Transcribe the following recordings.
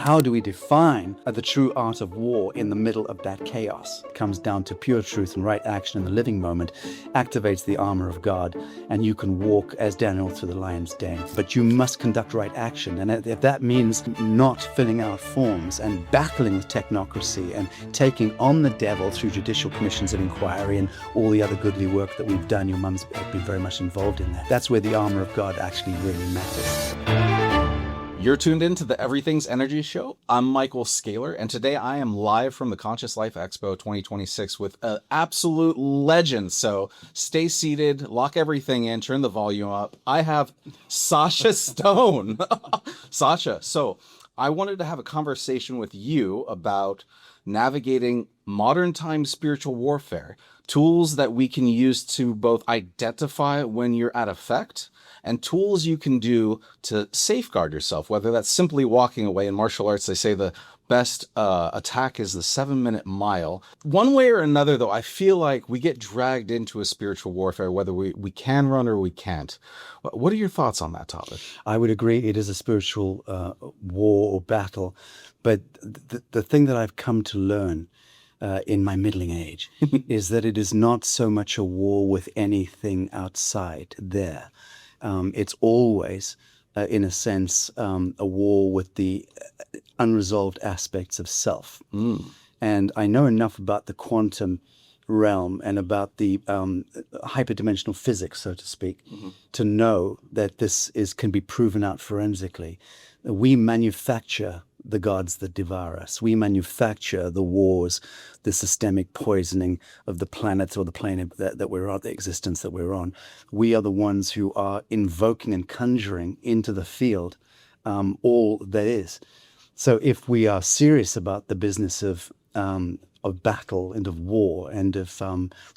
How do we define the true art of war in the middle of that chaos? It comes down to pure truth and right action in the living moment, activates the armor of God, and you can walk as Daniel through the lion's den. But you must conduct right action, and if that means not filling out forms and battling with technocracy and taking on the devil through judicial commissions of inquiry and all the other goodly work that we've done, your mum's been very much involved in that. That's where the armor of God actually really matters. You're tuned into the Everything's Energy Show. I'm Michael Scaler, and today I am live from the Conscious Life Expo 2026 with an absolute legend. So stay seated, lock everything in, turn the volume up. I have Sacha Stone. Sacha, so I wanted to have a conversation with you about navigating modern time spiritual warfare, tools that we can use to both identify when you're at effect and tools you can do to safeguard yourself, whether that's simply walking away. In martial arts, they say the best attack is the 7-minute mile. One way or another, though, I feel like we get dragged into a spiritual warfare, whether we can run or we can't. What are your thoughts on that topic? I would agree it is a spiritual war or battle, but the thing that I've come to learn in my middling age is that it is not so much a war with anything outside there. It's always, in a sense, a war with the unresolved aspects of self. And I know enough about the quantum realm and about the hyperdimensional physics, so to speak, to know that this can be proven out forensically. We manufacture the gods that devour us. We manufacture the wars, the systemic poisoning of the planets or the plane that we're on, the existence that we're on. We are the ones who are invoking and conjuring into the field all that is. So if we are serious about the business of battle and of war and of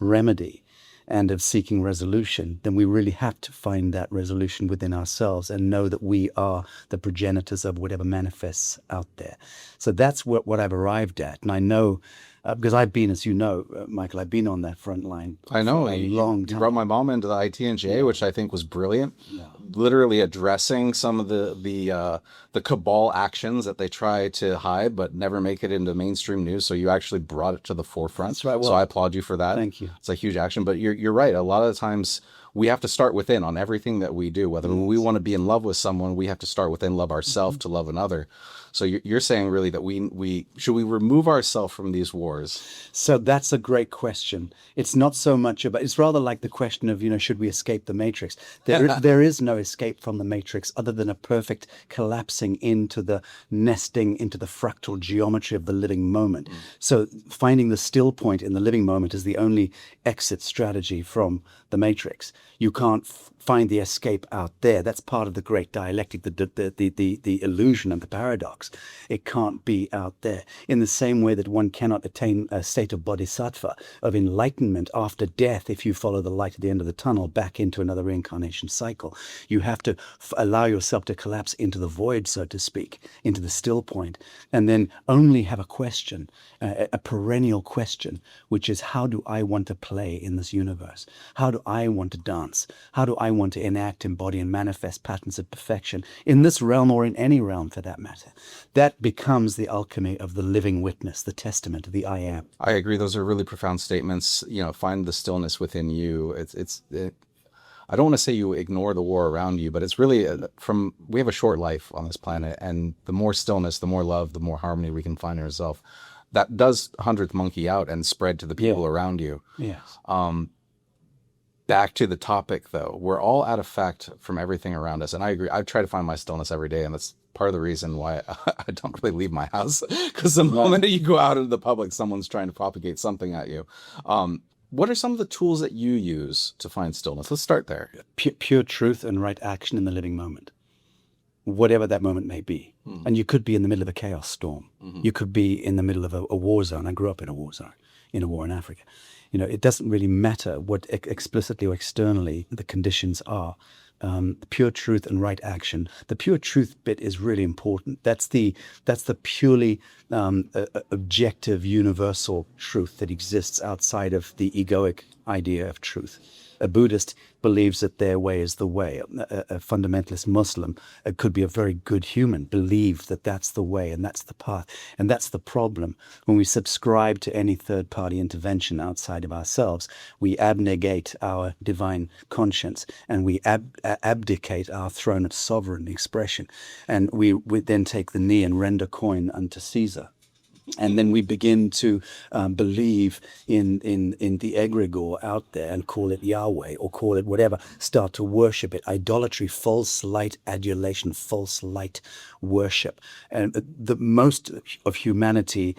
remedy and of seeking resolution, then we really have to find that resolution within ourselves and know that we are the progenitors of whatever manifests out there. So that's what I've arrived at. And I know, because I've been, as you know, Michael, I've been on that front line I know. for a long time. You brought my mom into the ITNGA, which I think was brilliant. Yeah. Literally addressing some of the cabal actions that they try to hide but never make it into mainstream news. So you actually brought it to the forefront. That's right. Well, so I applaud you for that. Thank you. It's a huge action. But you're right. A lot of the times we have to start within on everything that we do. Whether we want to be in love with someone, we have to start within, love ourselves to love another. So you're saying really that we should we remove ourselves from these wars? So that's a great question. It's not so much about, it's rather like the question of, should we escape the matrix? There is no escape from the matrix other than a perfect collapsing into the nesting, into the fractal geometry of the living moment. So finding the still point in the living moment is the only exit strategy from the matrix. You can't find the escape out there. That's part of the great dialectic, the illusion and the paradox. It can't be out there. In the same way that one cannot attain a state of bodhisattva, of enlightenment after death, if you follow the light at the end of the tunnel back into another reincarnation cycle. You have to allow yourself to collapse into the void, so to speak, into the still point, and then only have a question, a perennial question, which is, how do I want to play in this universe? How do I want to dance? How do I want to enact, embody, and manifest patterns of perfection in this realm or in any realm for that matter? That becomes the alchemy of the living witness, the testament of the I am. I agree. Those are really profound statements. Find the stillness within you. I don't want to say you ignore the war around you, but it's really we have a short life on this planet, and the more stillness, the more love, the more harmony we can find in ourselves. That does 100th monkey out and spread to the people around you. Yes. Back to the topic, though, we're all at effect from everything around us. And I agree. I try to find my stillness every day. And that's part of the reason why I don't really leave my house. Because the moment you go out into the public, someone's trying to propagate something at you. What are some of the tools that you use to find stillness? Let's start there. Pure truth and right action in the living moment, whatever that moment may be. And you could be in the middle of a chaos storm. You could be in the middle of a war zone. I grew up in a war zone, in a war in Africa. It doesn't really matter what explicitly or externally the conditions are. Pure truth and right action. The pure truth bit is really important. That's the purely objective, universal truth that exists outside of the egoic idea of truth. A Buddhist believes that their way is the way. A fundamentalist Muslim could be a very good human, believe that that's the way and that's the path. And that's the problem. When we subscribe to any third-party intervention outside of ourselves, we abnegate our divine conscience and we abdicate our throne of sovereign expression. And we then take the knee and render coin unto Caesar. And then we begin to believe in the egregore out there and call it Yahweh or call it whatever, start to worship it. Idolatry, false light adulation, false light worship. And the most of humanity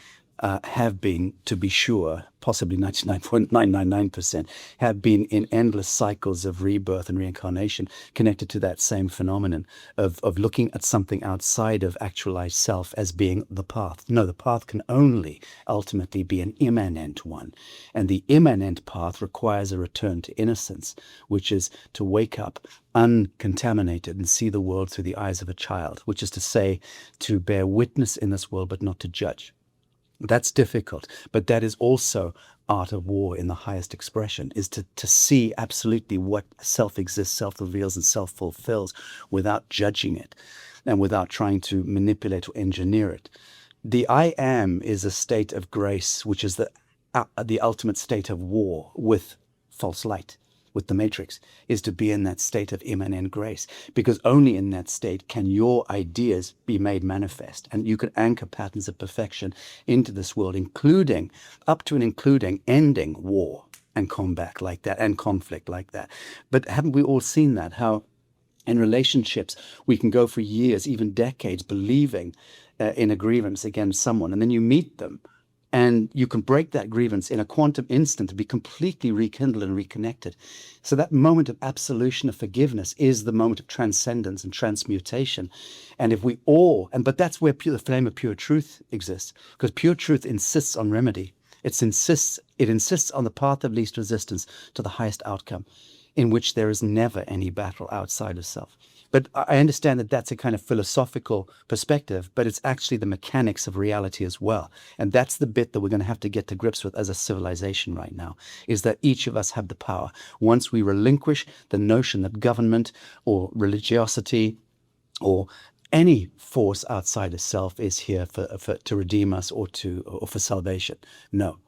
have been, to be sure, possibly 99.999%, have been in endless cycles of rebirth and reincarnation connected to that same phenomenon of looking at something outside of actualized self as being the path. No, the path can only ultimately be an immanent one. And the immanent path requires a return to innocence, which is to wake up uncontaminated and see the world through the eyes of a child, which is to say, to bear witness in this world but not to judge. That's difficult, but that is also art of war in the highest expression, is to see absolutely what self exists, self reveals, and self fulfills without judging it and without trying to manipulate or engineer it. The I am is a state of grace, which is the ultimate state of war with false light, with the matrix, is to be in that state of immanent grace, because only in that state can your ideas be made manifest, and you can anchor patterns of perfection into this world, including up to and including ending war and combat like that and conflict like that. But haven't we all seen that, how in relationships we can go for years, even decades, believing in a grievance against someone, and then you meet them and you can break that grievance in a quantum instant to be completely rekindled and reconnected. So that moment of absolution, of forgiveness, is the moment of transcendence and transmutation. And if we all, but that's where the flame of pure truth exists, because pure truth insists on remedy. It insists on the path of least resistance to the highest outcome, in which there is never any battle outside of self. But I understand that that's a kind of philosophical perspective, but it's actually the mechanics of reality as well. And that's the bit that we're going to have to get to grips with as a civilization right now, is that each of us have the power. Once we relinquish the notion that government or religiosity or any force outside of self is here to redeem us or for salvation. No.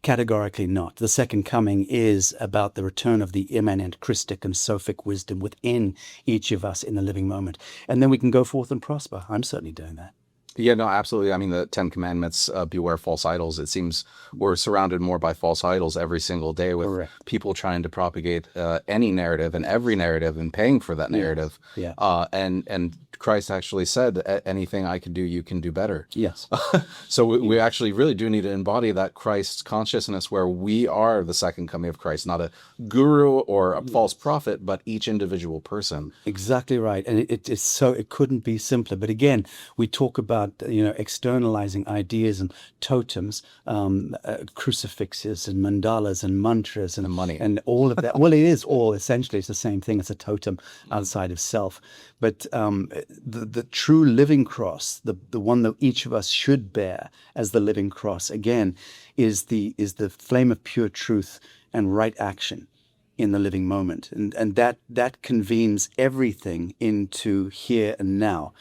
Categorically not. The second coming is about the return of the immanent Christic and Sophic wisdom within each of us in the living moment. And then we can go forth and prosper. I'm certainly doing that. Yeah, no, absolutely. I mean, the 10 Commandments, beware false idols. It seems we're surrounded more by false idols every single day, with Correct. people trying to propagate any narrative and every narrative and paying for that narrative. Yeah. And Christ actually said, anything I can do, you can do better. Yes. So we actually really do need to embody that Christ consciousness, where we are the second coming of Christ, not a guru or a false prophet, but each individual person. Exactly right. And it couldn't be simpler. But again, we talk about, externalizing ideas and totems, crucifixes and mandalas and mantras and money and all of that. Well, it is all essentially, it's the same thing. It's a totem outside of self. But the true living cross, the one that each of us should bear as the living cross, again, is the flame of pure truth and right action in the living moment. And that convenes everything into here and now.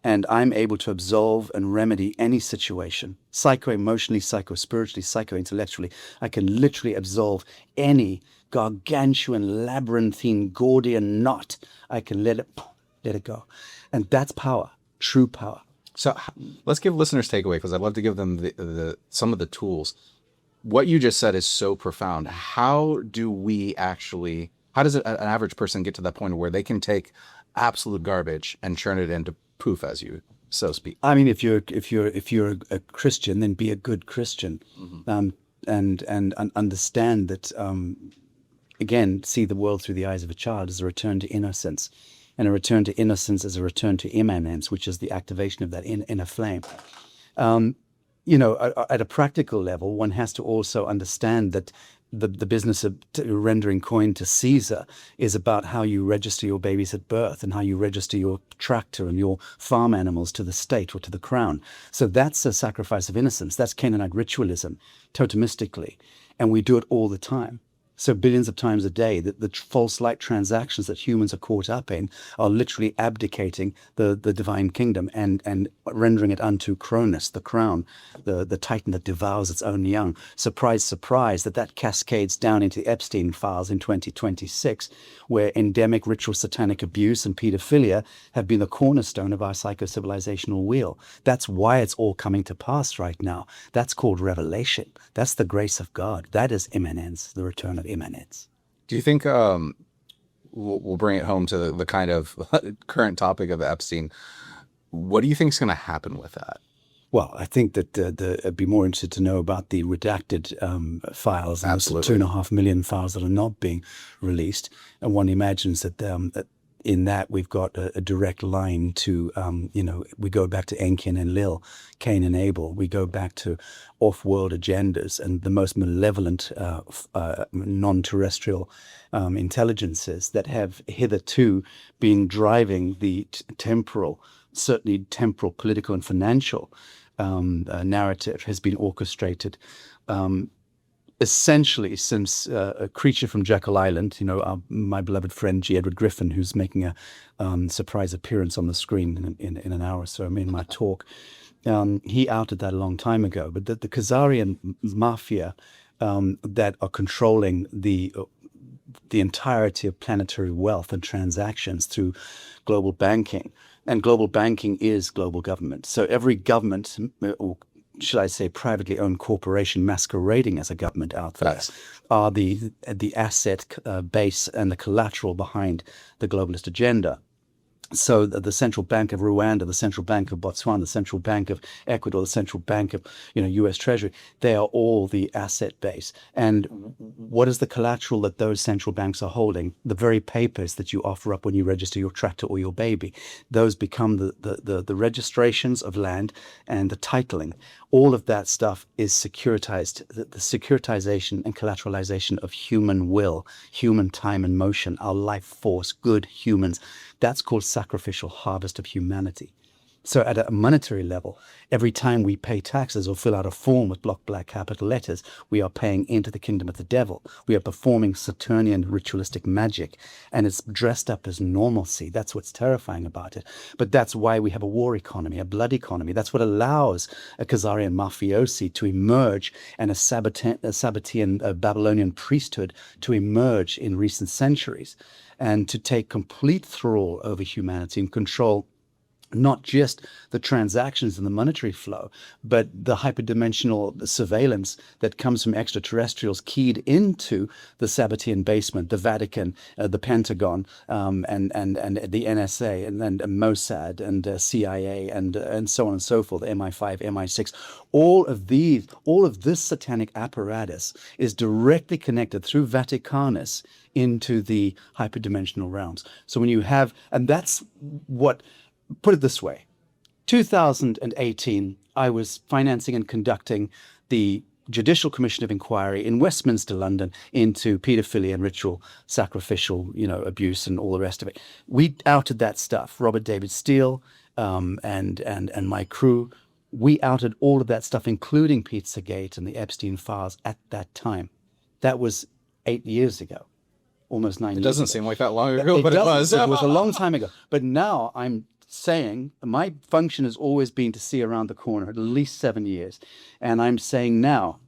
And I'm able to absolve and remedy any situation, psycho-emotionally, psycho-spiritually, psycho-intellectually. I can literally absolve any gargantuan, labyrinthine, Gordian knot. I can let it go. And that's power, true power. So let's give listeners takeaway, because I'd love to give them some of the tools. What you just said is so profound. How does an average person get to that point where they can take absolute garbage and churn it into poof, as you so speak? I mean, if you're a Christian, then be a good Christian, and understand that, again, see the world through the eyes of a child as a return to innocence, and a return to innocence as a return to immanence, which is the activation of that inner flame. At a practical level, one has to also understand that the business of rendering coin to Caesar is about how you register your babies at birth and how you register your tractor and your farm animals to the state or to the crown. So that's a sacrifice of innocence. That's Canaanite ritualism, totemistically. And we do it all the time. So billions of times a day, that the false light transactions that humans are caught up in are literally abdicating the divine kingdom and rendering it unto Cronus, the crown, the titan that devours its own young. Surprise, surprise, that cascades down into the Epstein files in 2026, where endemic ritual satanic abuse and pedophilia have been the cornerstone of our psycho-civilizational wheel. That's why it's all coming to pass right now. That's called revelation. That's the grace of God. That is immanence, the return of immanence. Do you think we'll bring it home to the kind of current topic of Epstein? What do you think is going to happen with that? Well, I think that I'd be more interested to know about the redacted files, and Absolutely. the 2.5 million files that are not being released. And one imagines that in that we've got a direct line to, we go back to Enki and Lil, Cain and Abel. We go back to off-world agendas and the most malevolent non-terrestrial intelligences that have hitherto been driving the temporal, certainly temporal, political and financial narrative has been orchestrated essentially since a creature from Jekyll Island, my beloved friend G. Edward Griffin, who's making a surprise appearance on the screen in an hour or so, in my talk. He outed that a long time ago, but the Khazarian mafia that are controlling the entirety of planetary wealth and transactions through global banking. And global banking is global government. So every government, or should I say privately owned corporation masquerading as a government out there, are the asset base and the collateral behind the globalist agenda. So the Central Bank of Rwanda, the Central Bank of Botswana, the Central Bank of Ecuador, the Central Bank of U.S. Treasury, they are all the asset base. And what is the collateral that those central banks are holding? The very papers that you offer up when you register your tractor or your baby. Those become the registrations of land and the titling. All of that stuff is securitized. The securitization and collateralization of human will, human time and motion, our life force, good humans. That's called sacrificial harvest of humanity. So at a monetary level, every time we pay taxes or fill out a form with block black capital letters, we are paying into the kingdom of the devil. We are performing Saturnian ritualistic magic, and it's dressed up as normalcy. That's what's terrifying about it. But that's why we have a war economy, a blood economy. That's what allows a Khazarian mafiosi to emerge and a Sabbatean Babylonian priesthood to emerge in recent centuries and to take complete thrall over humanity and control not just the transactions and the monetary flow, but the hyperdimensional surveillance that comes from extraterrestrials keyed into the Sabbatean basement, the Vatican, the Pentagon, and the NSA, and then Mossad, and CIA, and so on and so forth, MI5, MI6. All of this satanic apparatus is directly connected through Vaticanus into the hyperdimensional realms. So when you have, and that's what, put it this way, 2018, I was financing and conducting the Judicial Commission of Inquiry in Westminster, London, into paedophilia and ritual sacrificial, abuse and all the rest of it. We outed that stuff. Robert David Steele and my crew, we outed all of that stuff, including Pizzagate and the Epstein files at that time. That was 8 years ago, almost 9 years ago. It doesn't seem like that long ago, but it was. It was a long time ago. But now I'm saying my function has always been to see around the corner, at least 7 years. And I'm saying now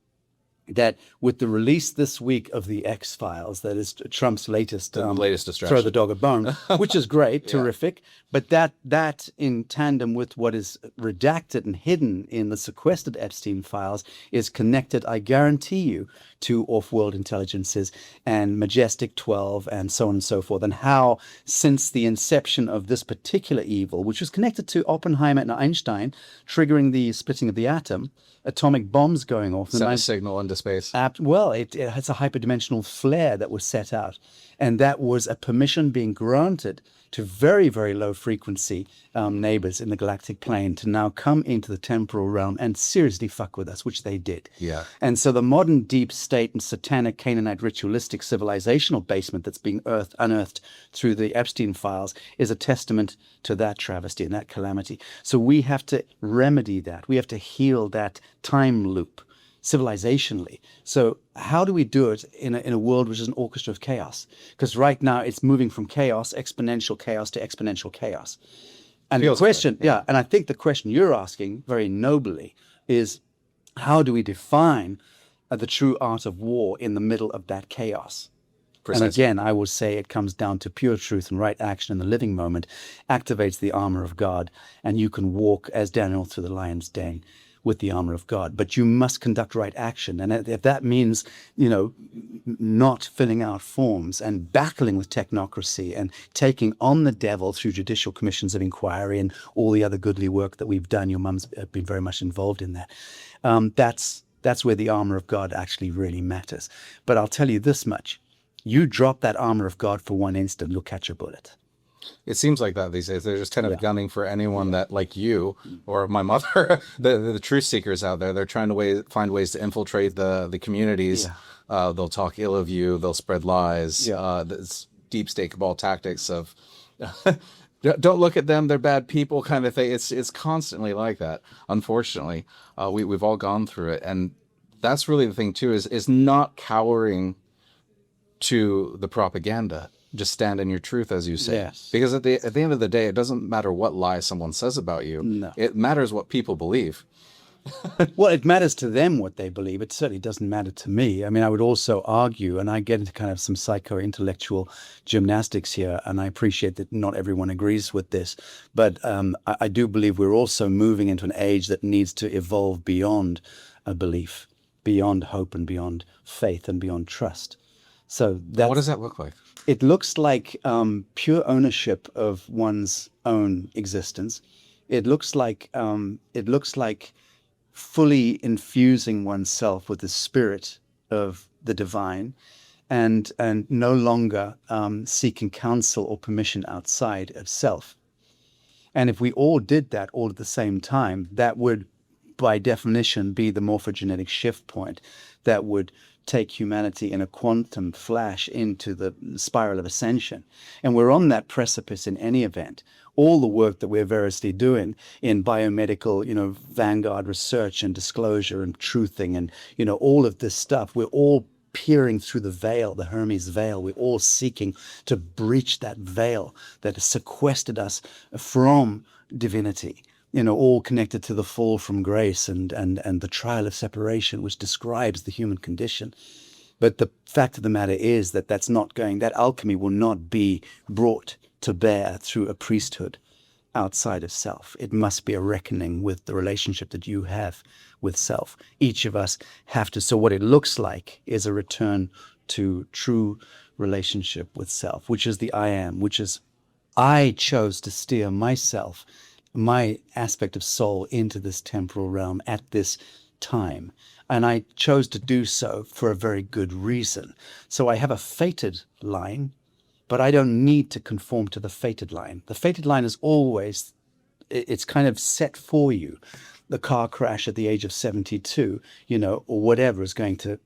that with the release this week of the X-Files, that is Trump's latest distraction, throw the dog a bone, which is great, terrific. But that in tandem with what is redacted and hidden in the sequestered Epstein files is connected, I guarantee you, to off-world intelligences and Majestic 12 and so on and so forth, and how since the inception of this particular evil, which was connected to Oppenheimer and Einstein, triggering the splitting of the atom, atomic bombs going off. Send a signal into space. Well, it has a hyperdimensional flare that was set out. And that was a permission being granted to very, very low frequency neighbors in the galactic plane to now come into the temporal realm and seriously fuck with us, which they did. Yeah. And so the modern deep state and satanic Canaanite ritualistic civilizational basement that's being unearthed through the Epstein files is a testament to that travesty and that calamity. So we have to remedy that. We have to heal that time loop civilizationally. So how do we do it in a world which is an orchestra of chaos? Because right now it's moving from chaos, exponential chaos, to exponential chaos. And the Feels question, good, yeah. yeah, and I think the question you're asking very nobly is, how do we define the true art of war in the middle of that chaos? Precisely. And again, I will say it comes down to pure truth and right action in the living moment, activates the armor of God, and you can walk as Daniel through the lion's den with the armor of God. But you must conduct right action. And if that means, not filling out forms and battling with technocracy and taking on the devil through judicial commissions of inquiry and all the other goodly work that we've done, your mum's been very much involved in that. That's where the armor of God actually really matters. But I'll tell you this much. You drop that armor of God for one instant, you'll catch a bullet. It seems like that these days. They're just kind of gunning for anyone that, like you or my mother, the truth seekers out there. They're trying to find ways to infiltrate the communities. They'll talk ill of you. They'll spread lies. This deep state cabal tactics of don't look at them, they're bad people kind of thing. It's constantly like that. Unfortunately, we've all gone through it, and that's really the thing too. Is not cowering to the propaganda. Just stand in your truth, as you say. Yes. Because at the end of the day, it doesn't matter what lie someone says about you. No. It matters what people believe. Well, it matters to them what they believe. It certainly doesn't matter to me. I mean, I would also argue, and I get into kind of some psycho-intellectual gymnastics here, and I appreciate that not everyone agrees with this, but I do believe we're also moving into an age that needs to evolve beyond a belief, beyond hope and beyond faith and beyond trust. So what does that look like? It looks like pure ownership of one's own existence. It looks like fully infusing oneself with the spirit of the divine, and no longer seeking counsel or permission outside of self. And if we all did that all at the same time, that would, by definition, be the morphogenetic shift point that would take humanity in a quantum flash into the spiral of ascension. And we're on that precipice in any event. All the work that we're variously doing in biomedical, vanguard research and disclosure and truthing and, all of this stuff, we're all peering through the veil, the Hermes veil. We're all seeking to breach that veil that has sequestered us from divinity. All connected to the fall from grace and the trial of separation, which describes the human condition. But the fact of the matter is that that alchemy will not be brought to bear through a priesthood outside of self. It must be a reckoning with the relationship that you have with self. Each of us have to. So what it looks like is a return to true relationship with self, which is the I am, which is I chose to steer myself, my aspect of soul, into this temporal realm at this time. And I chose to do so for a very good reason. So I have a fated line, but I don't need to conform to the fated line. The fated line is always, it's kind of set for you. The car crash at the age of 72, or whatever is going to,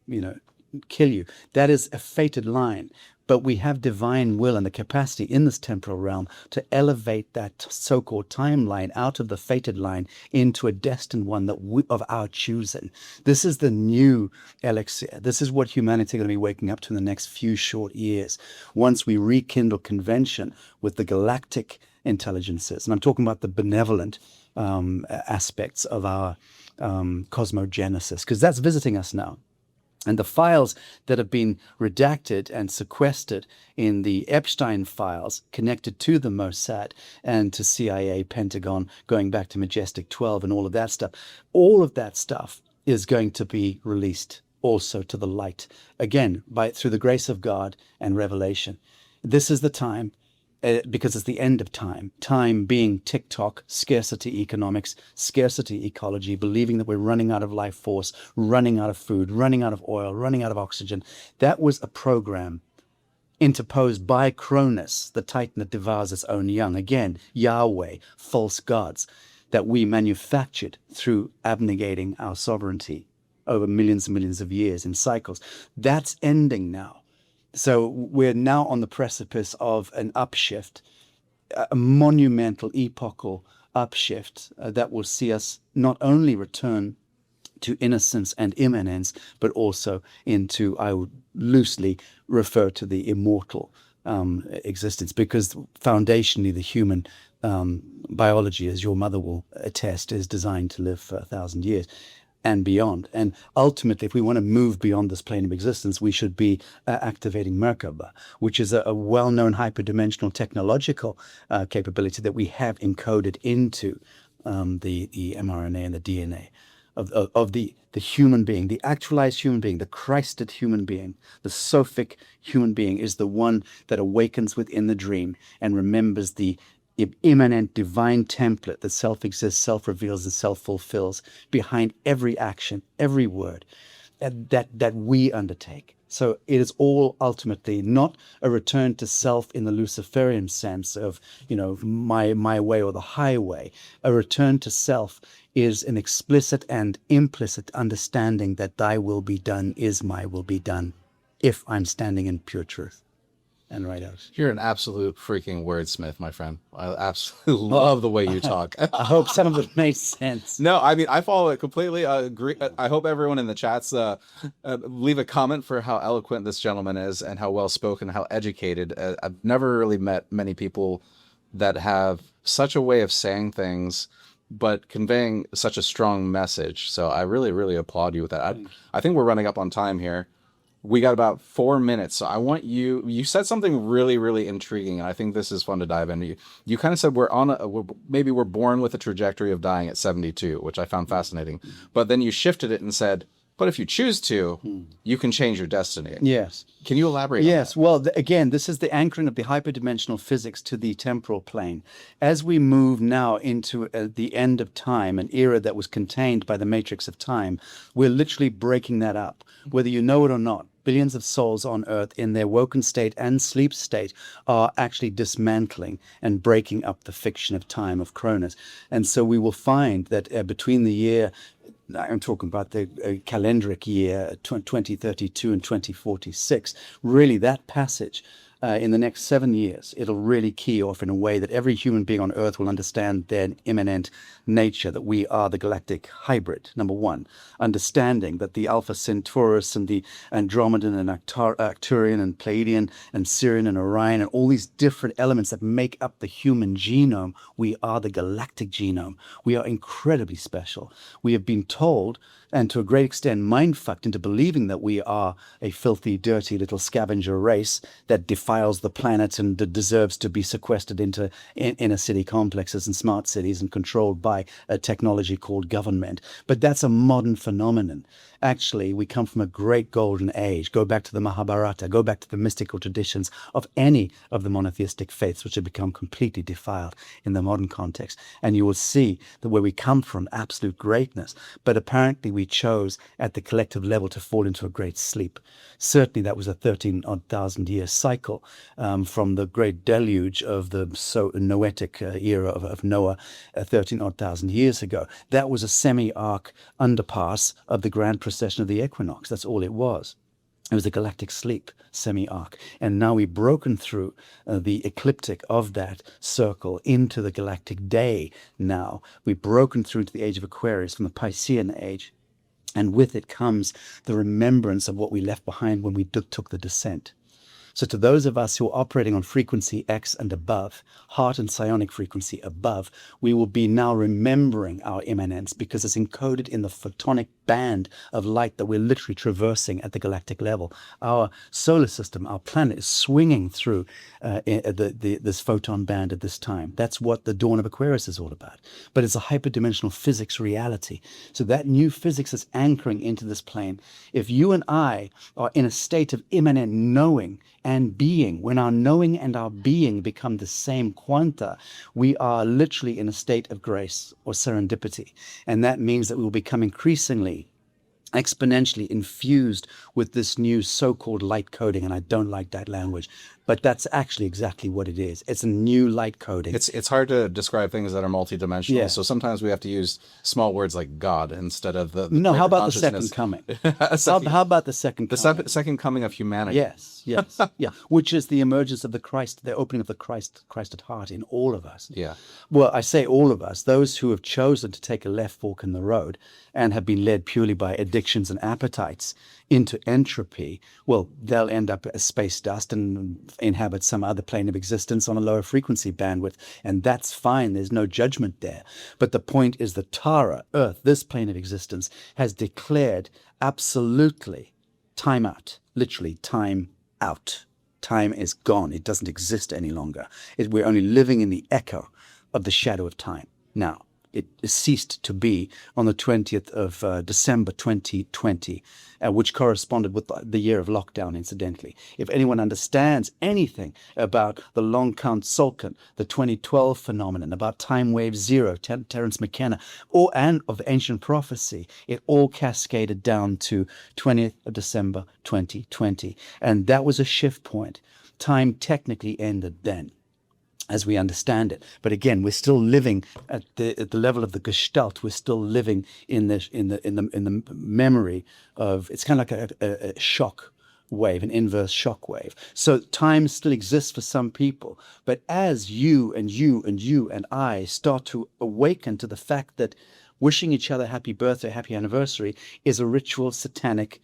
kill you. That is a fated line. But we have divine will and the capacity in this temporal realm to elevate that so-called timeline out of the fated line into a destined one of our choosing. This is the new elixir. This is what humanity is going to be waking up to in the next few short years. Once we rekindle convention with the galactic intelligences, and I'm talking about the benevolent aspects of our cosmogenesis, because that's visiting us now. And the files that have been redacted and sequestered in the Epstein files connected to the Mossad and to CIA, Pentagon, going back to Majestic 12 and all of that stuff is going to be released also to the light, again, through the grace of God and revelation. This is the time. Because it's the end of time being TikTok, scarcity economics, scarcity ecology, believing that we're running out of life force, running out of food, running out of oil, running out of oxygen. That was a program interposed by Cronus, the titan that devours its own young. Again, Yahweh, false gods, that we manufactured through abnegating our sovereignty over millions and millions of years in cycles. That's ending now. So we're now on the precipice of an upshift, a monumental, epochal upshift that will see us not only return to innocence and immanence, but also into, I would loosely refer to the immortal existence, because foundationally the human biology, as your mother will attest, is designed to live for 1,000 years and beyond. And ultimately, if we want to move beyond this plane of existence, we should be activating Merkaba, which is a well-known hyperdimensional technological capability that we have encoded into the mRNA and the DNA of the human being, the actualized human being, the Christed human being. The Sophic human being is the one that awakens within the dream and remembers the immanent divine template that self-exists, self-reveals, and self-fulfills behind every action, every word that we undertake. So it is all ultimately not a return to self in the Luciferian sense of, my way or the highway. A return to self is an explicit and implicit understanding that thy will be done is my will be done, if I'm standing in pure truth and right out. You're an absolute freaking wordsmith, my friend. I absolutely love the way you talk. I hope some of it made sense. No, I mean, I follow it completely. Agree. I hope everyone in the chats leave a comment for how eloquent this gentleman is and how well spoken, how educated. I've never really met many people that have such a way of saying things, but conveying such a strong message. So I really, really applaud you with that. I think we're running up on time here. We got about 4 minutes. So I want you said something really, really intriguing. And I think this is fun to dive into. You kind of said maybe we're born with a trajectory of dying at 72, which I found fascinating. But then you shifted it and said, but if you choose to, you can change your destiny. Yes. Can you elaborate on Yes. that? Well, again, this is the anchoring of the hyperdimensional physics to the temporal plane. As we move now into the end of time, an era that was contained by the matrix of time, we're literally breaking that up, whether you know it or not. Billions of souls on Earth in their woken state and sleep state are actually dismantling and breaking up the fiction of time, of Cronus. And so we will find that between the year, I'm talking about the calendric year 2032 and 2046, really that passage in the next 7 years, it'll really key off in a way that every human being on Earth will understand their immanent nature, that we are the galactic hybrid, number one. Understanding that the Alpha Centaurus and the Andromedan and Arcturian and Pleiadian and Sirian and Orion and all these different elements that make up the human genome, we are the galactic genome. We are incredibly special. We have been told, and to a great extent mind-fucked into believing that we are a filthy, dirty little scavenger race that defiles the planet and deserves to be sequestered into inner city complexes and smart cities and controlled by a technology called government. But that's a modern phenomenon. Actually, we come from a great golden age. Go back to the Mahabharata, go back to the mystical traditions of any of the monotheistic faiths which have become completely defiled in the modern context. And you will see that where we come from, absolute greatness. But apparently we chose at the collective level to fall into a great sleep. Certainly that was a 13,000 year cycle from the great deluge of the Noetic era of Noah 13,000 years ago. That was a semi-arc underpass of the grand procession of the equinox. That's all it was. It was a galactic sleep, semi-arc. And now we've broken through the ecliptic of that circle into the galactic day now. We've broken through to the age of Aquarius from the Piscean age. And with it comes the remembrance of what we left behind when we took the descent. So to those of us who are operating on frequency X and above, heart and psionic frequency above, we will be now remembering our immanence because it's encoded in the photonic band of light that we're literally traversing at the galactic level. Our solar system, our planet is swinging through this photon band at this time. That's what the dawn of Aquarius is all about. But it's a hyperdimensional physics reality. So that new physics is anchoring into this plane. If you and I are in a state of immanent knowing and being, when our knowing and our being become the same quanta, we are literally in a state of grace or serendipity. And that means that we will become increasingly exponentially infused with this new so-called light coding, and I don't like that language, but that's actually exactly what it is. It's a new light coding. It's hard to describe things that are multidimensional, Yeah. so sometimes we have to use small words like God instead of the No, how greater about the second consciousness. coming? A second- How about the second the coming? second coming of humanity. Yes, yes, yeah. Which is the emergence of the Christ, the opening of the Christ at heart in all of us. Yeah. Well, I say all of us, those who have chosen to take a left fork in the road and have been led purely by addictions and appetites into entropy, well, they'll end up as space dust and inhabit some other plane of existence on a lower frequency bandwidth. And that's fine. There's no judgment there. But the point is that Tara, Earth, this plane of existence, has declared absolutely time out, literally time out. Time is gone. It doesn't exist any longer. We're only living in the echo of the shadow of time. Now, it ceased to be on the 20th of December 2020, which corresponded with the year of lockdown, incidentally. If anyone understands anything about the long count Sulcan, the 2012 phenomenon, about time wave zero, Terence McKenna, and of ancient prophecy, it all cascaded down to 20th of December 2020. And that was a shift point. Time technically ended then, as we understand it. But again, we're still living at the level of the Gestalt. We're still living in the memory of, it's kind of like a shock wave, an inverse shock wave. So time still exists for some people. But as you and you and you and I start to awaken to the fact that wishing each other happy birthday, happy anniversary is a ritual satanic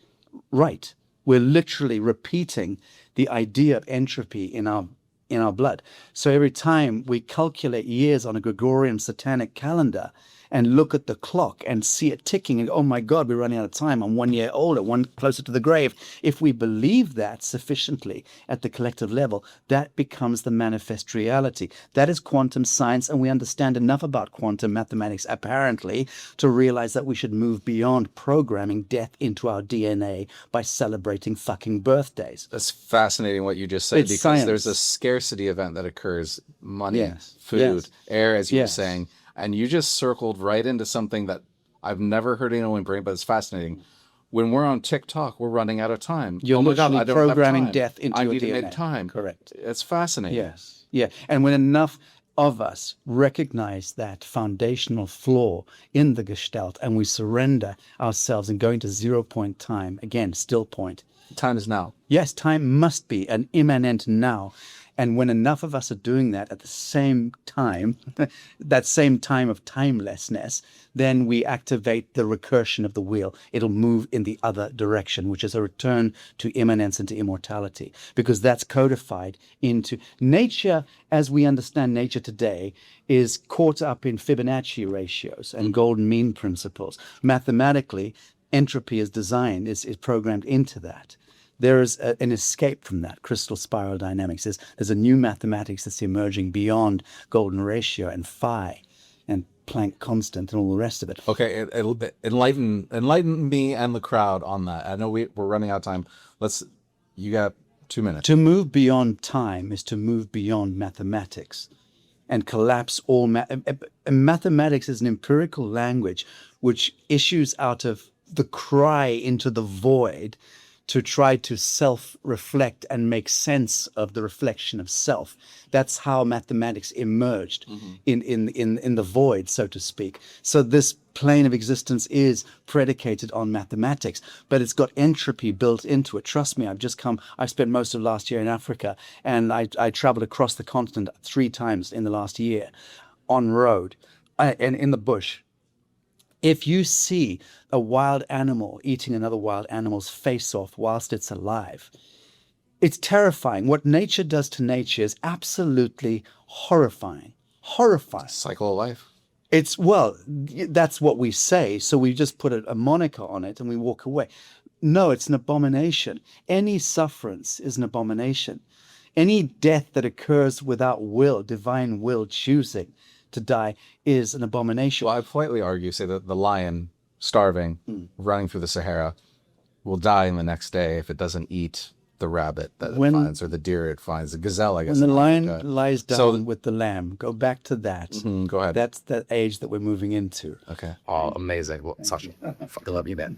rite. We're literally repeating the idea of entropy in our blood. So every time we calculate years on a Gregorian satanic calendar and look at the clock and see it ticking and, oh my God, we're running out of time. I'm 1 year older, one closer to the grave. If we believe that sufficiently at the collective level, that becomes the manifest reality. That is quantum science, and we understand enough about quantum mathematics, apparently, to realize that we should move beyond programming death into our DNA by celebrating fucking birthdays. That's fascinating what you just said, It's because science. there's a scarcity event that occurs: money, Yes. food, Yes. air, as you were Yes. saying. And you just circled right into something that I've never heard anyone bring, but it's fascinating. When we're on TikTok, we're running out of time. You're oh my God, literally I don't have programming time. death into I your need to DNA. make time. Correct. It's fascinating. Yes. Yeah. And when enough of us recognize that foundational flaw in the Gestalt and we surrender ourselves and go into 0 point time, again, still point. Time is now. Yes, time must be an immanent now. And when enough of us are doing that at the same time, that same time of timelessness, then we activate the recursion of the wheel. It'll move in the other direction, which is a return to immanence and to immortality, because that's codified into nature. As we understand nature today, is caught up in Fibonacci ratios and golden mean principles. Mathematically, entropy is designed, is programmed into that. There is an escape from that, crystal spiral dynamics. There's a new mathematics that's emerging beyond golden ratio and phi and Planck constant and all the rest of it. Okay, enlighten me and the crowd on that. I know we're running out of time. You got 2 minutes. To move beyond time is to move beyond mathematics and collapse all mathematics is an empirical language which issues out of the cry into the void to try to self-reflect and make sense of the reflection of self. That's how mathematics emerged in the void, so to speak. So this plane of existence is predicated on mathematics, but it's got entropy built into it. Trust me, I spent most of last year in Africa, and I traveled across the continent 3 times in the last year on road and in the bush. If you see a wild animal eating another wild animal's face off whilst it's alive, it's terrifying. What nature does to nature is absolutely horrifying. Horrifying. Cycle of life. That's what we say. So we just put a moniker on it and we walk away. No, it's an abomination. Any sufferance is an abomination. Any death that occurs without will, divine will choosing to die, is an abomination. Well, I politely argue, say that the lion starving, running through the Sahara, will die in the next day if it doesn't eat the rabbit that it When- finds, or the deer it finds, the gazelle, I guess. When the in lion Africa. lies down So- with the lamb, go back to that. Go ahead. That's the age that we're moving into. Okay. Oh, amazing. Well, Sacha, I fucking love you, man.